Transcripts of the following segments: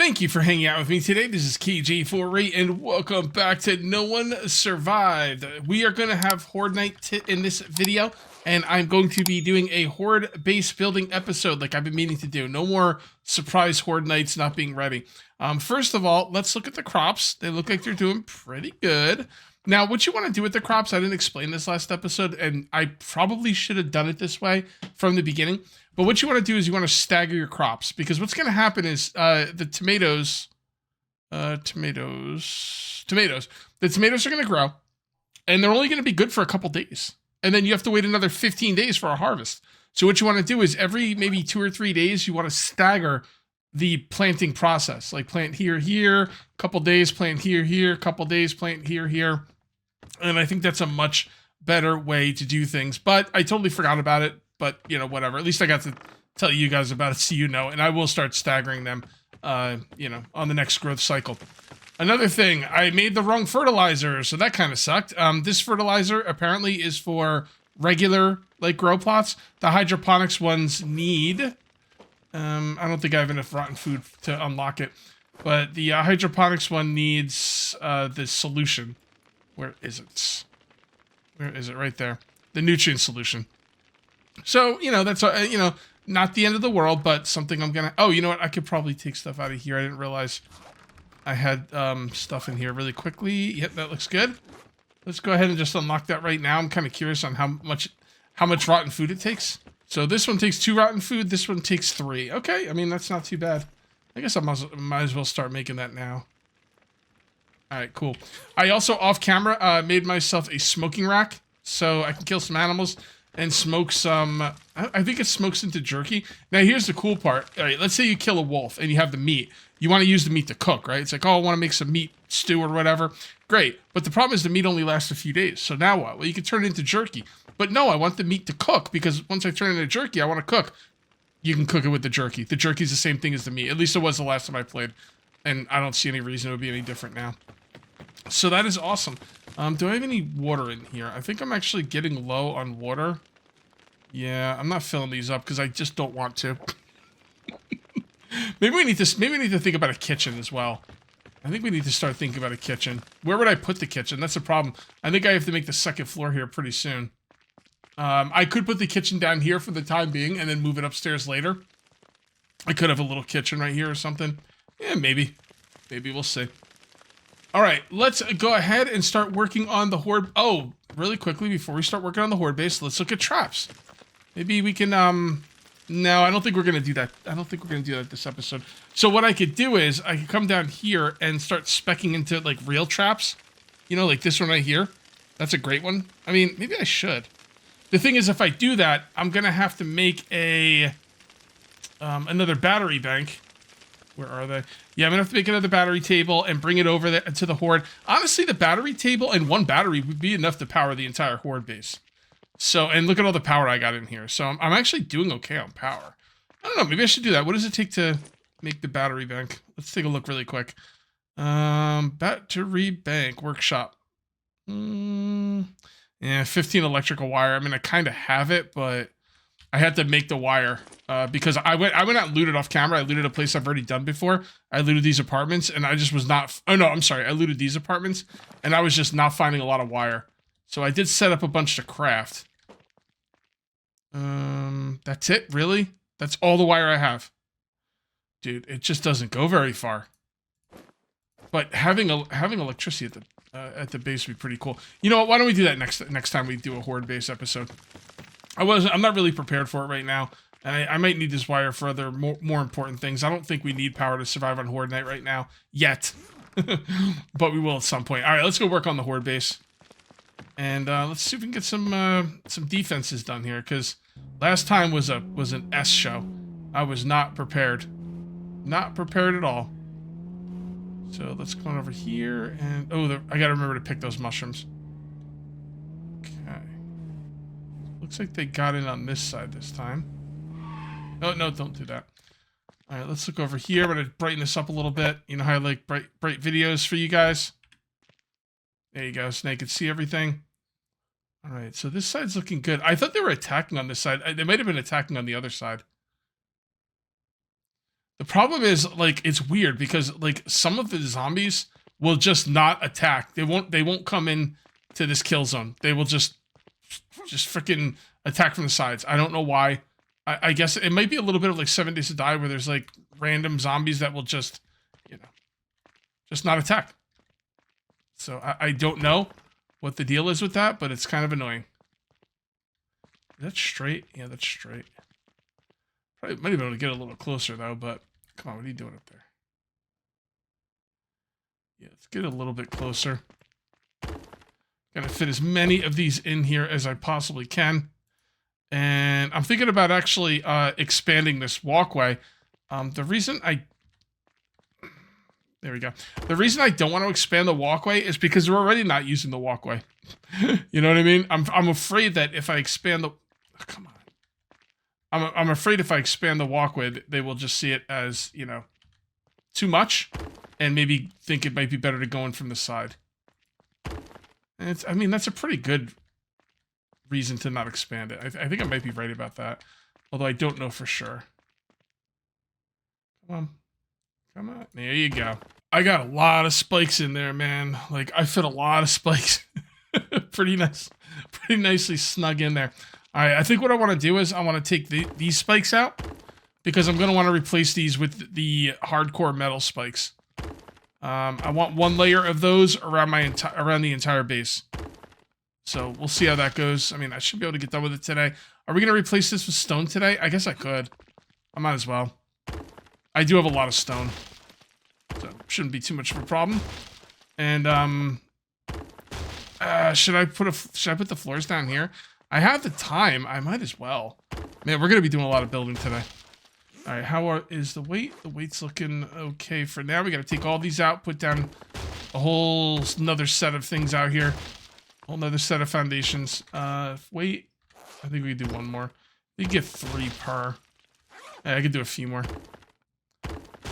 Thank you for hanging out with me today. This is KJ48, and welcome back to No One Survived. We are going to have Horde Night in this video, and I'm going to be doing a Horde base building episode like I've been meaning to do. No more surprise Horde Nights not being ready. First of all, let's look at the crops. They look like they're doing pretty good. Now, what you want to do with the crops, I didn't explain this last episode, and I probably should have done it this way from the beginning. But what you want to do is you want to stagger your crops, because what's going to happen is the tomatoes are going to grow, and they're only going to be good for a couple days. And then you have to wait another 15 days for a harvest. So what you want to do is every maybe 2 or 3 days, you want to stagger the planting process. Like plant here, couple days, plant here, couple days, plant here. And I think that's a much better way to do things. But I totally forgot about it. But, you know, whatever. At least I got to tell you guys about it so you know. And I will start staggering them, you know, on the next growth cycle. Another thing, I made the wrong fertilizer, so that kind of sucked. This fertilizer apparently is for regular, like, grow plots. The hydroponics ones need... I don't think I have enough rotten food to unlock it. But the hydroponics one needs the solution. Where is it? Where is it? Right there. The nutrient solution. So, you know, that's, you know, not the end of the world, but something I'm going to... Oh, you know what? I could probably take stuff out of here. I didn't realize I had stuff in here really quickly. Yep, that looks good. Let's go ahead and just unlock that right now. I'm kind of curious on how much rotten food it takes. So this one takes 2 rotten food. This one takes 3. Okay, I mean, that's not too bad. I guess I might as well start making that now. All right, cool. I also, off camera, made myself a smoking rack so I can kill some animals and smoke some... I think it smokes into jerky. Now, here's the cool part. All right, let's say you kill a wolf and you have the meat. You want to use the meat to cook, right? It's like, oh, I want to make some meat stew or whatever. Great. But the problem is the meat only lasts a few days. So now what? Well, you can turn it into jerky. But no, I want the meat to cook, because once I turn it into jerky, I want to cook. You can cook it with the jerky. The jerky's the same thing as the meat. At least it was the last time I played. And I don't see any reason it would be any different now. So that is awesome. Do I have any water in here? I think I'm actually getting low on water. Yeah, I'm not filling these up because I just don't want to. Maybe we need to think about a kitchen as well. I think we need to start thinking about a kitchen. Where would I put the kitchen? That's the problem. I think I have to make the second floor here pretty soon. I could put the kitchen down here for the time being and then move it upstairs later. I could have a little kitchen right here or something. Yeah, maybe. Maybe we'll see. All right, let's go ahead and start working on the Horde. Oh, really quickly, before we start working on the Horde base, let's look at traps. Maybe we can, no, I don't think we're going to do that. I don't think we're going to do that this episode. So what I could do is I could come down here and start speccing into, like, real traps. You know, like this one right here. That's a great one. I mean, maybe I should. The thing is, if I do that, I'm going to have to make a, another battery bank. Where are they? Yeah, I'm going to have to make another battery table and bring it over there to the Horde. Honestly, the battery table and one battery would be enough to power the entire Horde base. So, and look at all the power I got in here. So I'm actually doing okay on power. I don't know, maybe I should do that. What does it take to make the battery bank? Let's take a look really quick. Battery bank workshop. Yeah, 15 electrical wire. I mean, I kind of have it, but I had to make the wire because I went out and looted off camera. I looted a place I've already done before. I looted these apartments, and I just was not... Oh, no, I'm sorry. I looted these apartments, and I was just not finding a lot of wire. So I did set up a bunch to craft. That's it? Really? That's all the wire I have. Dude, it just doesn't go very far. But having electricity at the base would be pretty cool. You know what? Why don't we do that next time we do a Horde base episode? I'm not really prepared for it right now. And I might need this wire for other more important things. I don't think we need power to survive on Horde Night right now. Yet. But we will at some point. Alright, let's go work on the Horde base. And let's see if we can get some defenses done here, because last time was an S show. I was not prepared. Not prepared at all. So let's go on over here, and I gotta remember to pick those mushrooms. Okay. Looks like they got in on this side this time. Oh, no, don't do that. All right, let's look over here. I'm gonna brighten this up a little bit. You know how I like bright videos for you guys? There you go, so now you can see everything. All right, so this side's looking good. I thought they were attacking on this side. They might have been attacking on the other side. The problem is, like, it's weird because, like, some of the zombies will just not attack. They won't come in to this kill zone. They will just freaking attack from the sides. I don't know why. I guess it might be a little bit of like 7 Days to Die where there's like random zombies that will just, you know, just not attack. So I don't know what the deal is with that, but it's kind of annoying. That's straight. Yeah, that's straight. Probably might be able to get a little closer though, but come on, what are you doing up there? Yeah, let's get a little bit closer. Gotta fit as many of these in here as I possibly can. And I'm thinking about actually expanding this walkway. The reason there we go. The reason I don't want to expand the walkway is because we're already not using the walkway. You know what I mean? I'm afraid that if I expand the, oh, come on. I'm afraid if I expand the walkway, they will just see it as, you know, too much, and maybe think it might be better to go in from the side. And I mean, that's a pretty good reason to not expand it. I think I might be right about that, although I don't know for sure. Come on. Come on. There you go. I got a lot of spikes in there, man. Like, I fit a lot of spikes. Pretty nice. Pretty nicely snug in there. All right, I think what I want to do is I want to take these spikes out because I'm going to want to replace these with the hardcore metal spikes. I want one layer of those around around the entire base. So we'll see how that goes. I mean, I should be able to get done with it today. Are we going to replace this with stone today? I guess I could. I might as well. I do have a lot of stone, so shouldn't be too much of a problem. And should I put the floors down here? I have the time. I might as well. Man, we're going to be doing a lot of building today. All right, is the weight? The weight's looking okay for now. We got to take all these out, put down a whole another set of things out here. A whole another set of foundations. Weight, I think we can do one more. You get 3 per. Yeah, I could do a few more.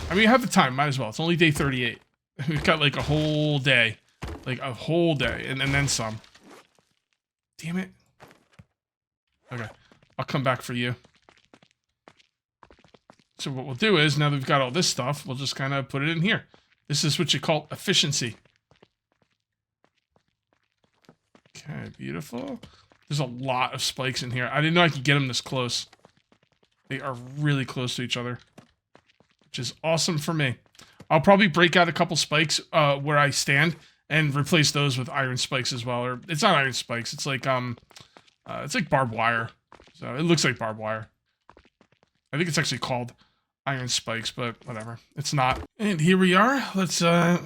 I mean, I have the time. Might as well. It's only day 38. We've got like a whole day. Like a whole day. And then some. Damn it. Okay. I'll come back for you. So what we'll do is, now that we've got all this stuff, we'll just kind of put it in here. This is what you call efficiency. Okay, beautiful. There's a lot of spikes in here. I didn't know I could get them this close. They are really close to each other, which is awesome for me. I'll probably break out a couple spikes where I stand and replace those with iron spikes as well. Or it's not iron spikes. It's like barbed wire. So it looks like barbed wire. I think it's actually called iron spikes, but whatever. It's not. And here we are. Let's, yeah,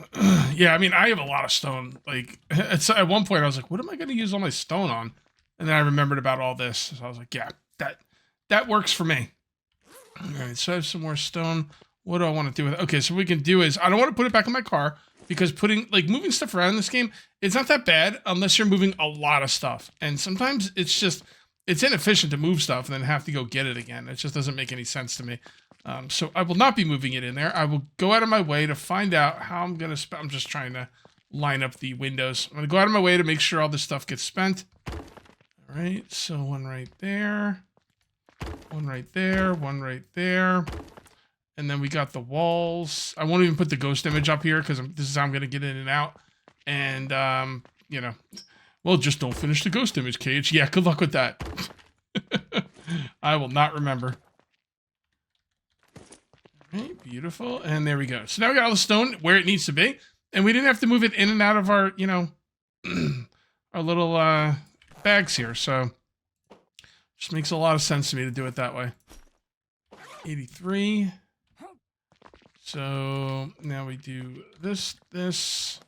I mean, I have a lot of stone. Like, at one point I was like, what am I going to use all my stone on? And then I remembered about all this. So I was like, yeah, that works for me. All right, so I have some more stone. What do I want to do with it? Okay, so what we can do is, I don't want to put it back in my car because moving stuff around in this game, it's not that bad unless you're moving a lot of stuff. And sometimes it's inefficient to move stuff and then have to go get it again. It just doesn't make any sense to me. So I will not be moving it in there. I will go out of my way to find out how I'm going to I'm just trying to line up the windows. I'm going to go out of my way to make sure all this stuff gets spent. All right, so one right there. One right there. One right there. And then we got the walls. I won't even put the ghost image up here because this is how I'm going to get in and out. And, you know, well, just don't finish the ghost image, Cage. Yeah, good luck with that. I will not remember. All right, beautiful. And there we go. So now we got all the stone where it needs to be. And we didn't have to move it in and out of our, you know, our little bags here. So just makes a lot of sense to me to do it that way. 83. So now we do this.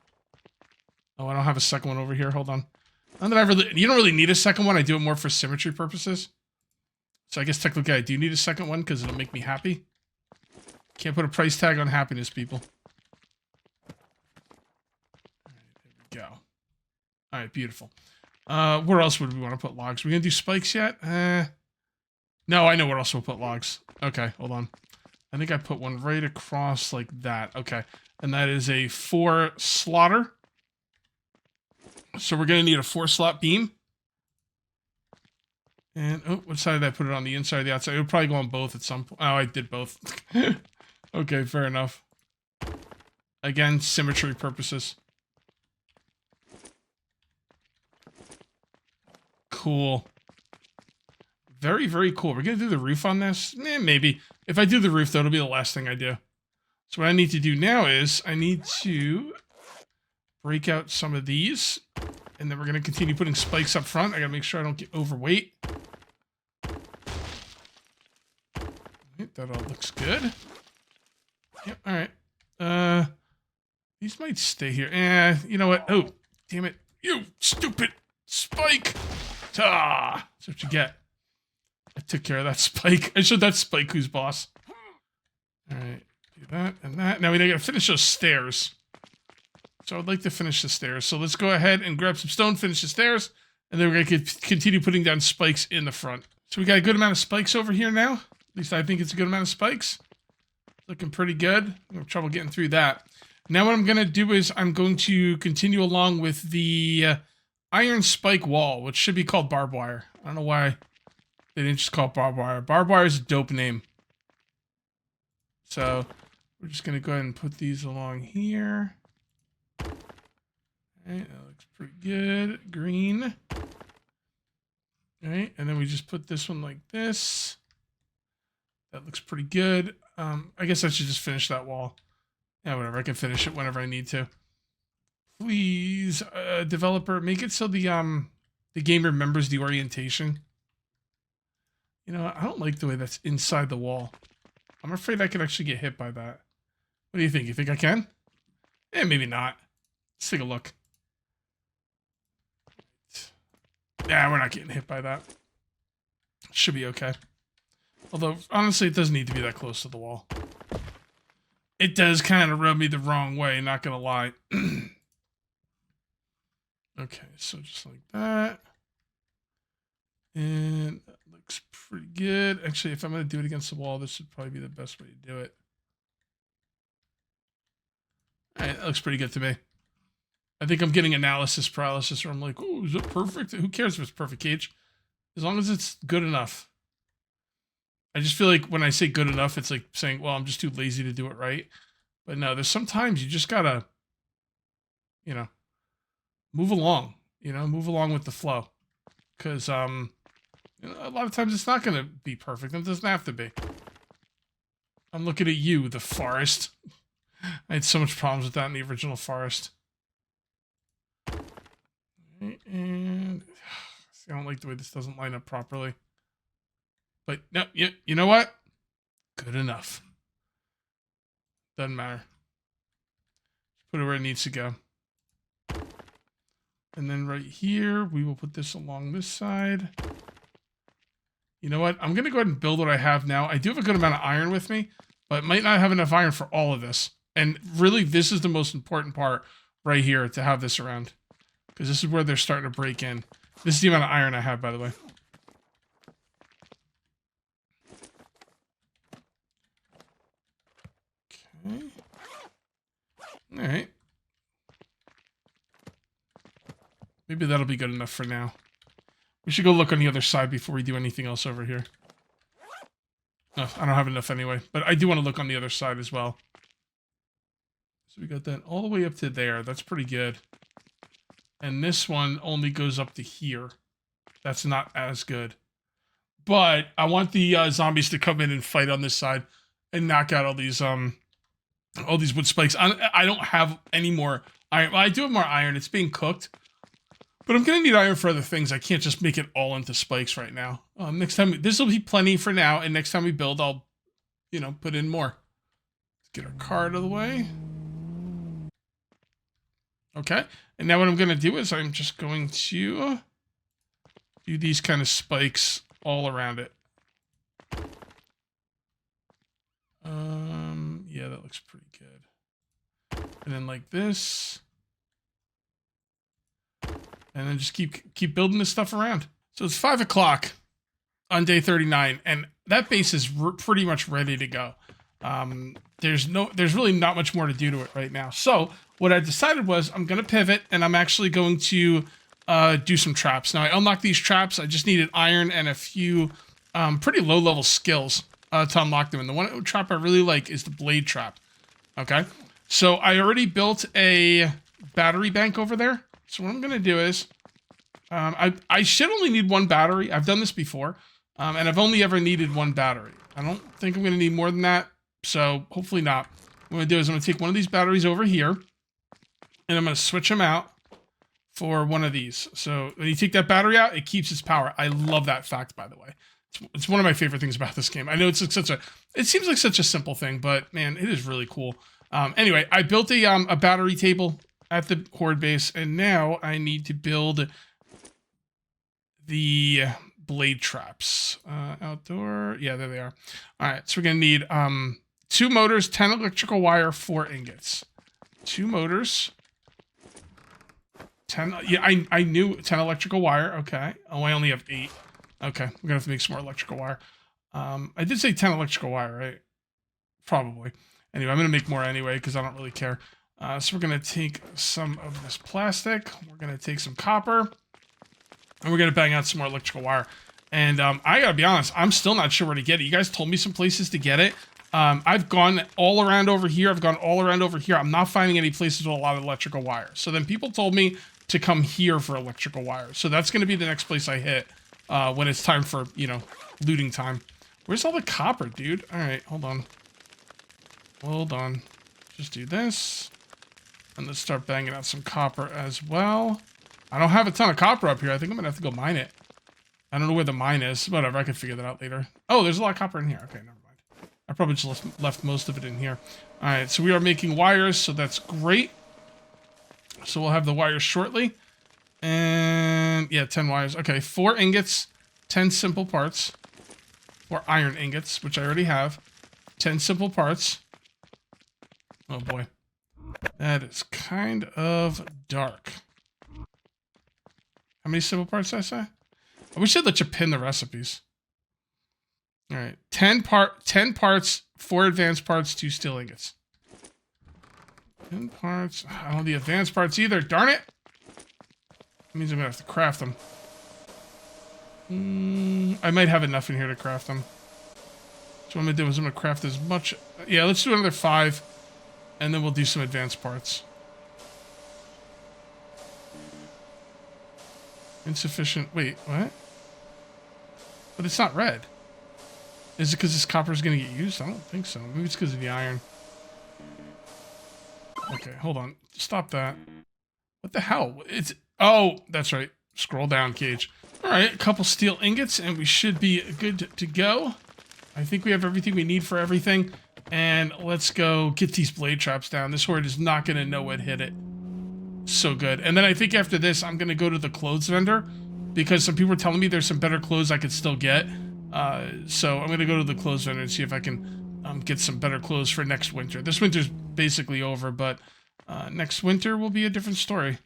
Oh, I don't have a second one over here. Hold on. Not that you don't really need a second one. I do it more for symmetry purposes. So I guess technically I do need a second one because it'll make me happy. Can't put a price tag on happiness, people. All right, there we go. All right, beautiful. Where else would we want to put logs? Are we going to do spikes yet? No, I know where else we'll put logs. Okay, hold on. I think I put one right across like that. Okay, and that is a 4 slotter. So we're going to need a 4-slot beam. And, oh, what side did I put it on? The inside or the outside? It'll probably go on both at some point. Oh, I did both. Okay, fair enough. Again, symmetry purposes. Cool. Very, very cool. We're going to do the roof on this? Maybe. If I do the roof, though, it'll be the last thing I do. So what I need to do now is I need to break out some of these. And then we're going to continue putting spikes up front. I got to make sure I don't get overweight. That all looks good. Yep, all right. These might stay here. You know what? Oh, damn it. You stupid spike. Ah, that's what you get. I took care of that spike. I showed that spike who's boss. All right, do that and that. Now we gotta finish those stairs. So I'd like to finish the stairs. So let's go ahead and grab some stone, finish the stairs, and then we're gonna continue putting down spikes in the front. So we got a good amount of spikes over here now. At least I think it's a good amount of spikes. Looking pretty good. I have trouble getting through that. Now what I'm gonna do is I'm going to continue along with the iron spike wall, which should be called barbed wire. I don't know why they didn't just call it barbed wire. Barbed wire is a dope name. So we're just going to go ahead and put these along here. All right, that looks pretty good. Green. All right, and then we just put this one like this. That looks pretty good. I guess I should just finish that wall. Yeah, whatever. I can finish it whenever I need to. Please, developer, make it so the game remembers the orientation. You know, I don't like the way that's inside the wall. I'm afraid I could actually get hit by that. What do you think? You think I can? Eh, maybe not. Let's take a look. Yeah, we're not getting hit by that. Should be okay. Although, honestly, it doesn't need to be that close to the wall. It does kind of rub me the wrong way, not gonna lie. Okay, so just like that. And that looks pretty good. Actually, if I'm going to do it against the wall, this would probably be the best way to do it. All right, that looks pretty good to me. I think I'm getting analysis paralysis where I'm like, oh, is it perfect? Who cares if it's perfect, Cage? As long as it's good enough. I just feel like when I say good enough, it's like saying, well, I'm just too lazy to do it right. But no, there's sometimes you just got to, you know, move along, move along with the flow. Because, a lot of times it's not going to be perfect. It doesn't have to be. I'm looking at you, the forest. I had so much problems with that in the original forest. And see, I don't like the way this doesn't line up properly. But, no, you know what? Good enough. Doesn't matter. Put it where it needs to go. And then right here, we will put this along this side. You know what? I'm going to go ahead and build what I have now. I do have a good amount of iron with me, but might not have enough iron for all of this. And really, this is the most important part right here to have this around. Because this is where they're starting to break in. This is the amount of iron I have, by the way. Okay. All right. Maybe that'll be good enough for now. We should go look on the other side before we do anything else over here. Oh, I don't have enough anyway, but I do want to look on the other side as well. So we got that all the way up to there. That's pretty good. And this one only goes up to here. That's not as good. But I want the zombies to come in and fight on this side and knock out all these wood spikes. I don't have any more iron. Well, I do have more iron. It's being cooked. But I'm going to need iron for other things. I can't just make it all into spikes right now. Next time, this will be plenty for now. And next time we build, I'll, put in more. Let's get our car out of the way. Okay. And now what I'm going to do is I'm just going to do these kind of spikes all around it. Yeah, that looks pretty good. And then like this. And then just keep building this stuff around. So it's 5 o'clock on day 39, and that base is pretty much ready to go. There's really not much more to do to it right now. So what I decided was I'm going to pivot, and I'm actually going to do some traps. Now I unlocked these traps. I just needed iron and a few pretty low-level skills. to unlock them. And the one trap I really like is the blade trap. Okay. So I already built a battery bank over there. So what I'm going to do is, I should only need one battery. I've done this before. And I've only ever needed one battery. I don't think I'm going to need more than that. So hopefully not. What I'm going to do is I'm going to take one of these batteries over here. And I'm going to switch them out for one of these. So when you take that battery out, it keeps its power. I love that fact, by the way. It's one of my favorite things about this game. I know it's such a, it seems like such a simple thing, but man, it is really cool. Anyway, I built a battery table at the Horde base, and now I need to build the blade traps. Outdoor, yeah, there they are. All right, so we're gonna need 2 motors, 10 electrical wire, 4 ingots. 2 motors, 10. Yeah, I knew 10 electrical wire. Okay. Oh, I only have 8. Okay, we're gonna have to make some more electrical wire. I did say 10 electrical wire, right? Probably. Anyway, I'm gonna make more anyway because I don't really care. So we're gonna take some of this plastic. We're gonna take some copper, and we're gonna bang out some more electrical wire. And I gotta be honest, I'm still not sure where to get it. You guys told me some places to get it. I've gone all around over here. I've gone all around over here. I'm not finding any places with a lot of electrical wire. So then people told me to come here for electrical wire. So that's gonna be the next place I hit when it's time for, you know, looting time. Where's all the copper, dude? All right, hold on. Hold on. Just do this. And let's start banging out some copper as well. I don't have a ton of copper up here. I think I'm gonna have to go mine it. I don't know where the mine is. Whatever, I can figure that out later. Oh, there's a lot of copper in here. Okay, never mind. I probably just left most of it in here. All right, so we are making wires, so that's great. So we'll have the wires shortly. And yeah, 10 wires. Okay, 4 ingots, 10 simple parts. 4 iron ingots, which I already have. 10 simple parts. Oh boy. That is kind of dark. How many simple parts did I say? I wish I'd let you pin the recipes. All right, 10 parts, 4 advanced parts, 2 steel ingots. 10 parts. I don't have the advanced parts either. Darn it! That means I'm gonna have to craft them. I might have enough in here to craft them. So what I'm gonna do is I'm gonna craft as much. Yeah, let's do another 5, and then we'll do some advanced parts. Insufficient. Wait, what? But it's not red. Is it because this copper is going to get used? I don't think so. Maybe it's because of the iron. Okay, hold on. Stop that. What the hell? It's... Oh, that's right. Scroll down, Cage. All right, a couple steel ingots, and we should be good to go. I think we have everything we need for everything. And let's go get these blade traps down. This horde is not going to know what hit it. So good. And then I think after this, I'm going to go to the clothes vendor because some people were telling me there's some better clothes I could still get. So I'm going to go to the clothes vendor and see if I can get some better clothes for next winter. This winter's basically over, but next winter will be a different story.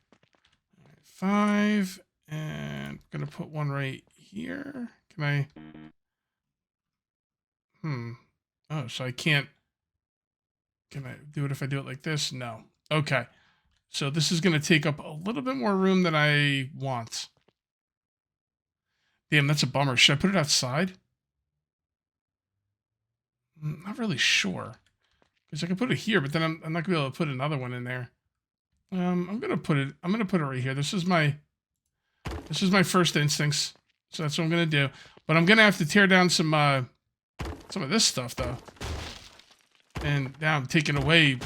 5, and I'm going to put one right here. Can I... Oh, so I can't... Can I do it if I do it like this? No. Okay. So this is going to take up a little bit more room than I want. Damn, that's a bummer. Should I put it outside? I'm not really sure. Because I can put it here, but then I'm not going to be able to put another one in there. I'm going to put it right here. This is my first instincts. So that's what I'm going to do. But I'm going to have to tear down some of this stuff, though. And now I'm taking away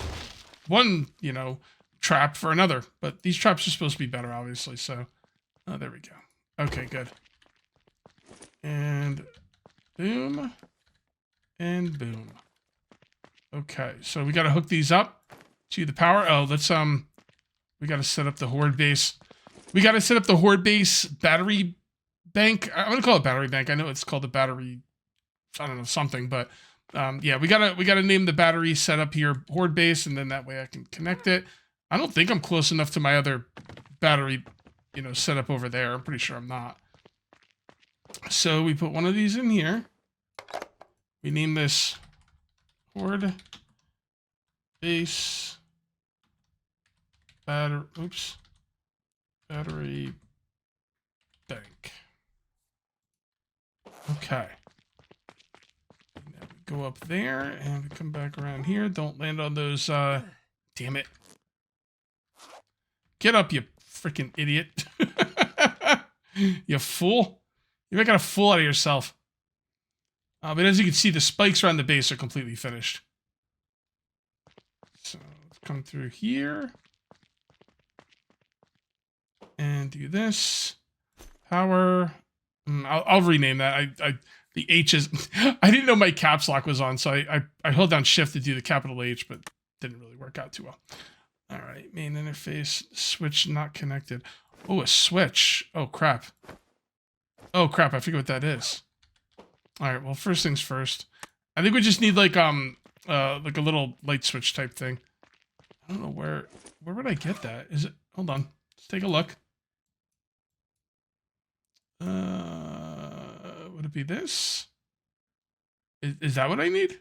one, you know, trap for another. But these traps are supposed to be better, obviously. So, oh, there we go. Okay, good. And boom. And boom. Okay, so we got to hook these up to the power. Oh, let's, we got to set up the Horde base. We got to set up the Horde base battery bank. I'm going to call it battery bank. I know it's called the battery, I don't know, something, but yeah, we gotta name the battery setup here Horde base, and then that way I can connect it. I don't think I'm close enough to my other battery, you know, setup over there. I'm pretty sure I'm not. So we put one of these in here. We name this Horde base battery. Oops, battery bank. Okay. go up there and we come back around here. Don't land on those. Damn it. Get up, you freaking idiot. You fool. You're making a fool out of yourself. But as you can see, the spikes around the base are completely finished. So let's come through here. And do this. Power. I'll rename that. The H is... I didn't know my caps lock was on, so I held down shift to do the capital H, but didn't really work out too well. All right, main interface, switch not connected. Oh, a switch. Oh, crap. Oh, crap, I forget what that is. All right, well, first things first. I think we just need, like a little light switch type thing. I don't know where would I get that? Is it... Hold on. Let's take a look. Would it be this? Is that what I need?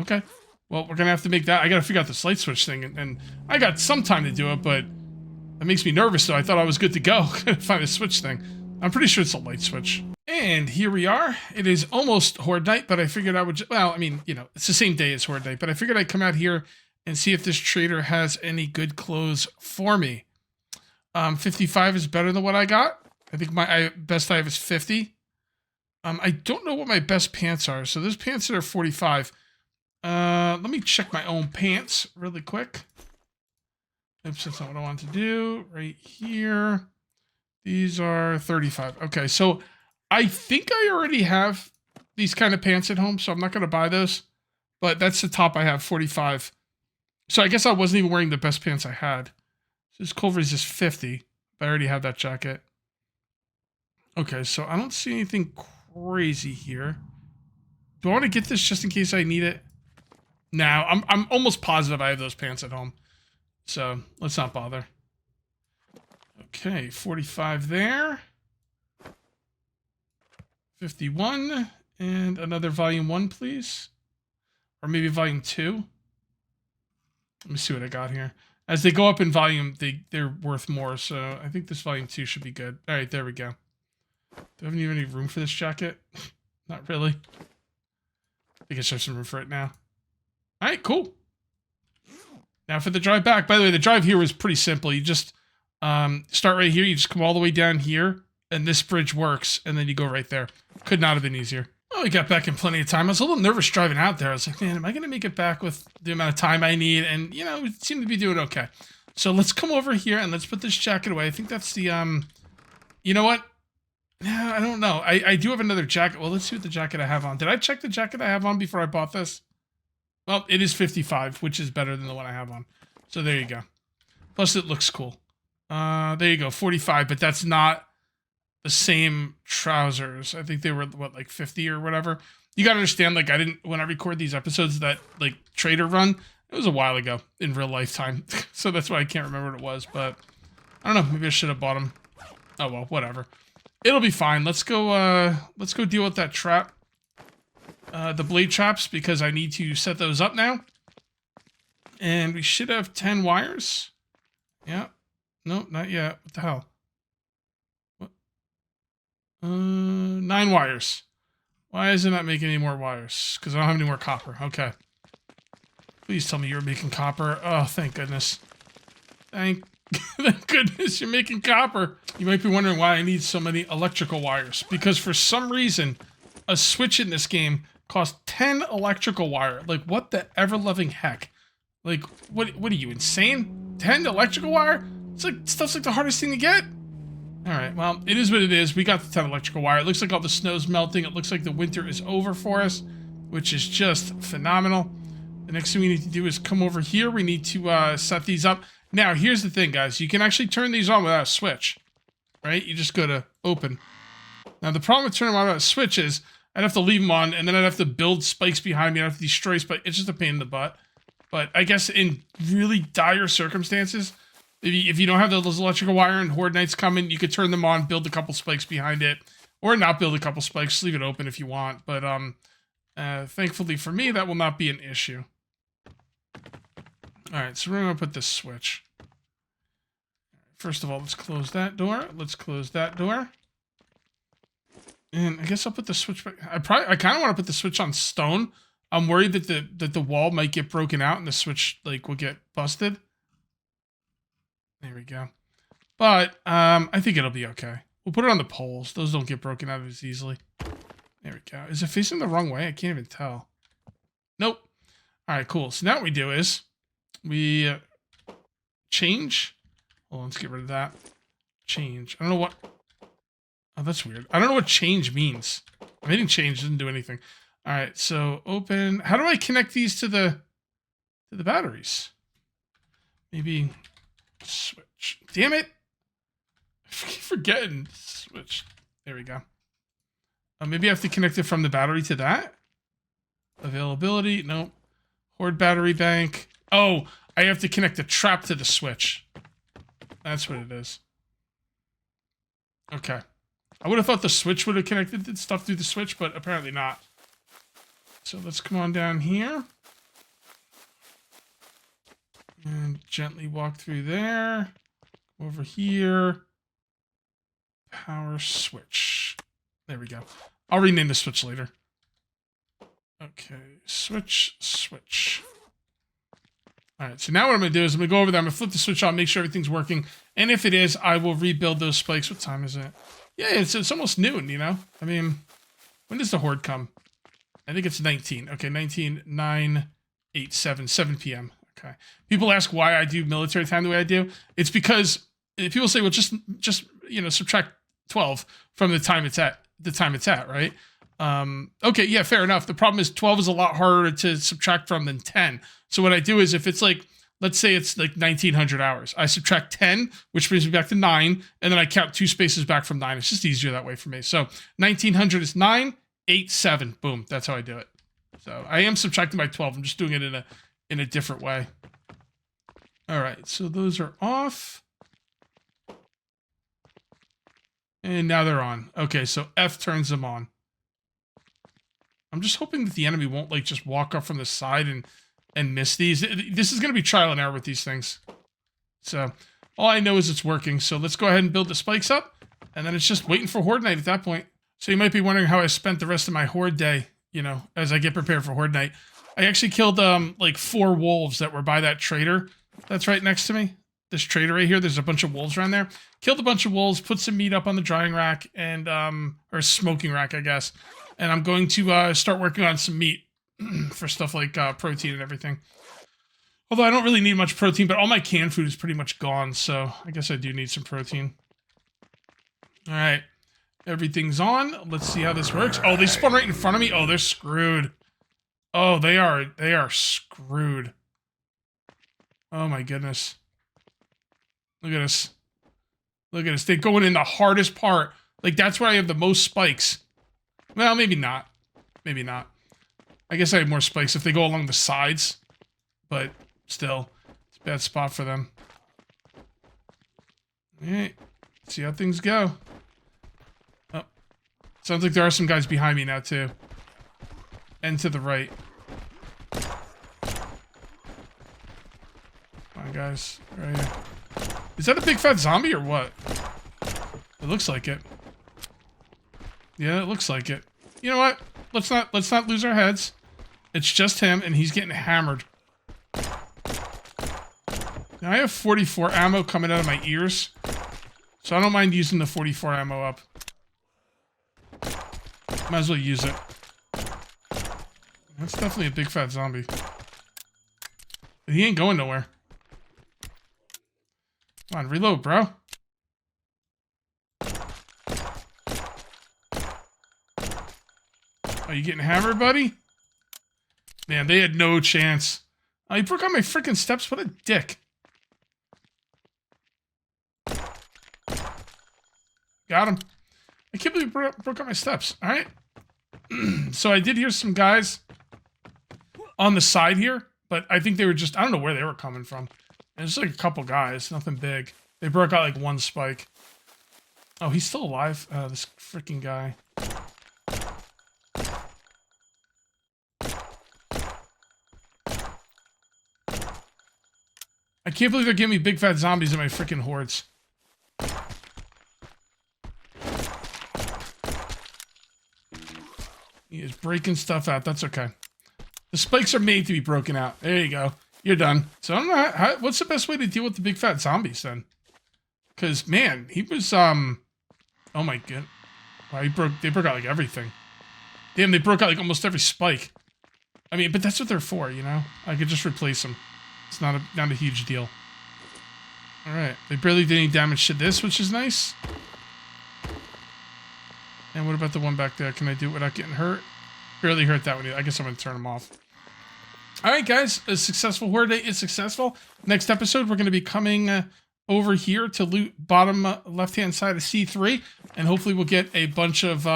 Okay. Well, we're gonna have to make that. I gotta figure out this light switch thing, and I got some time to do it, but that makes me nervous. So I thought I was good to go. Find a switch thing. I'm pretty sure it's a light switch. And here we are. It is almost Horde night, but I figured I would. Well, I mean, you know, it's the same day as Horde night, but I figured I'd come out here and see if this trader has any good clothes for me. 55 is better than what I got. I think my best I have is 50. I don't know what my best pants are. So those pants that are 45. Let me check my own pants really quick. Oops, that's not what I want to do. Right here. These are 35. Okay, so I think I already have these kind of pants at home, so I'm not going to buy those. But that's the top I have, 45. So I guess I wasn't even wearing the best pants I had. So this cold resist 50. I already have that jacket. Okay, so I don't see anything crazy here. Do I want to get this just in case I need it? No, I'm almost positive I have those pants at home. So let's not bother. Okay, 45 there. 51. And another volume 1, please. Or maybe volume 2. Let me see what I got here. As they go up in volume, they're worth more. So I think this volume 2 should be good. All right, there we go. Do I have any room for this jacket? Not really. I guess I have some room for it now. All right, cool. Now for the drive back. By the way, the drive here was pretty simple. You just start right here. You just come all the way down here, and this bridge works, and then you go right there. Could not have been easier. Well, we got back in plenty of time. I was a little nervous driving out there. I was like, man, am I going to make it back with the amount of time I need? And, you know, we seem to be doing okay. So let's come over here, and let's put this jacket away. I think that's the, you know what? Yeah, I don't know. I do have another jacket. Well, let's see what the jacket I have on. Did I check the jacket I have on before I bought this? Well, it is 55, which is better than the one I have on. So there you go. Plus, it looks cool. There you go, 45, but that's not the same trousers. I think they were, what, like 50 or whatever. You gotta understand, like, when I record these episodes, that, like, trader run, it was a while ago in real lifetime. So that's why I can't remember what it was, but I don't know, maybe I should have bought them. Oh, well, whatever. It'll be fine. Let's go deal with that trap. The blade traps, because I need to set those up now. And we should have 10 wires. Yeah. Nope, not yet. What the hell? What? 9 wires. Why is it not making any more wires? Because I don't have any more copper. Okay. Please tell me you're making copper. Oh, thank goodness. Thank goodness you're making copper. You might be wondering why I need so many electrical wires. Because for some reason, a switch in this game costs 10 electrical wire. Like, what the ever-loving heck? Like, what are you, insane? 10 electrical wire? It's like, stuff's like the hardest thing to get. Alright, well, it is what it is. We got the 10 electrical wire. It looks like all the snow's melting. It looks like the winter is over for us, which is just phenomenal. The next thing we need to do is come over here. We need to set these up. Now, here's the thing, guys. You can actually turn these on without a switch, right? You just go to open. Now, the problem with turning them on without a switch is I'd have to leave them on, and then I'd have to build spikes behind me. I'd have to destroy spikes. It's just a pain in the butt. But I guess in really dire circumstances, if you don't have those electrical wire and Horde Nights coming, you could turn them on, build a couple spikes behind it, or not build a couple spikes, just leave it open if you want. But thankfully for me, that will not be an issue. All right, so we're going to put this switch. First of all, let's close that door. Let's close that door. And I guess I'll put the switch back. I kind of want to put the switch on stone. I'm worried that the wall might get broken out and the switch like will get busted. There we go. But I think it'll be okay. We'll put it on the poles. Those don't get broken out as easily. There we go. Is it facing the wrong way? I can't even tell. Nope. All right, cool. So now what we do is we change. Hold on, let's get rid of that. Change. I don't know what. Oh, that's weird. I don't know what change means. I'm hitting change, doesn't do anything. All right, so open. How do I connect these to the batteries? Maybe switch. Damn it! I keep forgetting switch. There we go. Maybe I have to connect it from the battery to that. Availability. Nope. Horde battery bank. Oh, I have to connect the trap to the switch. That's what it is. Okay. I would have thought the switch would have connected the stuff through the switch, but apparently not. So let's come on down here. And gently walk through there. Over here. Power switch. There we go. I'll rename the switch later. Okay. Switch. Alright, so now what I'm going to do is I'm going to go over there. I'm going to flip the switch on, make sure everything's working. And if it is, I will rebuild those spikes. What time is it? Yeah, it's almost noon, you know? I mean, when does the Horde come? I think it's 19. Okay, 19, 9, 8, 7, 7 p.m. Okay. People ask why I do military time the way I do. It's because people say, well, just you know, subtract 12 from the time it's at, right? Okay, yeah, fair enough. The problem is 12 is a lot harder to subtract from than 10. So what I do is if it's like, let's say it's like 1900 hours, I subtract 10, which brings me back to 9, and then I count 2 spaces back from 9. It's just easier that way for me. So 1900 is 9, 8, 7. Boom. That's how I do it. So I am subtracting by 12. I'm just doing it in a different way. All right, so those are off. And now they're on. Okay, so F turns them on. I'm just hoping that the enemy won't like just walk up from the side and miss these. This is going to be trial and error with these things. So all I know is it's working. So let's go ahead and build the spikes up. And then it's just waiting for Horde Night at that point. So you might be wondering how I spent the rest of my Horde day, you know, as I get prepared for Horde Night. I actually killed like 4 wolves that were by that trader that's right next to me. This trader right here, there's a bunch of wolves around there. Killed a bunch of wolves, put some meat up on the drying rack and or smoking rack, I guess. And I'm going to start working on some meat for stuff like protein and everything. Although I don't really need much protein, but all my canned food is pretty much gone, so I guess I do need some protein. All right. Everything's on. Let's see how this works. Oh, they spawn right in front of me. Oh, they're screwed. Oh, they are screwed. Oh my goodness. Look at this. Look at this. They're going in the hardest part. Like, that's where I have the most spikes. Well, maybe not. Maybe not. I guess I have more spikes if they go along the sides. But still, it's a bad spot for them. Alright. See how things go. Oh. Sounds like there are some guys behind me now, too. And to the right. Come on, guys. Right here. Is that a big fat zombie or what? It looks like it. Yeah, it looks like it. You know what? Let's not lose our heads. It's just him, and he's getting hammered. Now I have 44 ammo coming out of my ears, so I don't mind using the 44 ammo up. Might as well use it. That's definitely a big fat zombie. But he ain't going nowhere. Come on, reload, bro. Are you getting hammered, buddy? Man, they had no chance. Oh, he broke out my freaking steps. What a dick. Got him. I can't believe he broke out my steps. All right. So I did hear some guys on the side here, but I think they were just, I don't know where they were coming from. It's like a couple guys, nothing big. They broke out like 1 spike. Oh, he's still alive? This freaking guy. I can't believe they're giving me big fat zombies in my freaking hordes. He is breaking stuff out. That's okay. The spikes are made to be broken out. There you go. You're done. So I don't know what's the best way to deal with the big fat zombies then? Because man, he was oh my god. Wow, they broke out like everything. Damn, they broke out like almost every spike. I mean, but that's what they're for, you know? I could just replace them. It's not a huge deal. Alright. They barely did any damage to this, which is nice. And what about the one back there? Can I do it without getting hurt? Barely hurt that one. I guess I'm going to turn them off. Alright, guys. A successful Horde day is successful. Next episode, we're going to be coming over here to loot bottom left-hand side of C3. And hopefully we'll get a bunch of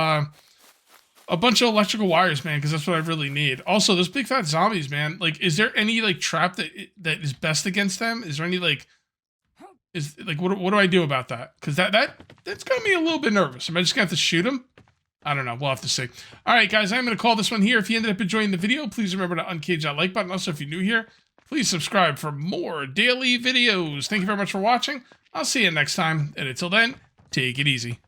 electrical wires, man, because that's what I really need. Also, those big fat zombies, man. Like, is there any like trap that is best against them? Is there any like, what do I do about that? Because that's got me a little bit nervous. Am I just gonna have to shoot him? I don't know. We'll have to see. All right, guys, I'm gonna call this one here. If you ended up enjoying the video, please remember to uncage that like button. Also, if you're new here, please subscribe for more daily videos. Thank you very much for watching. I'll see you next time, and until then, take it easy.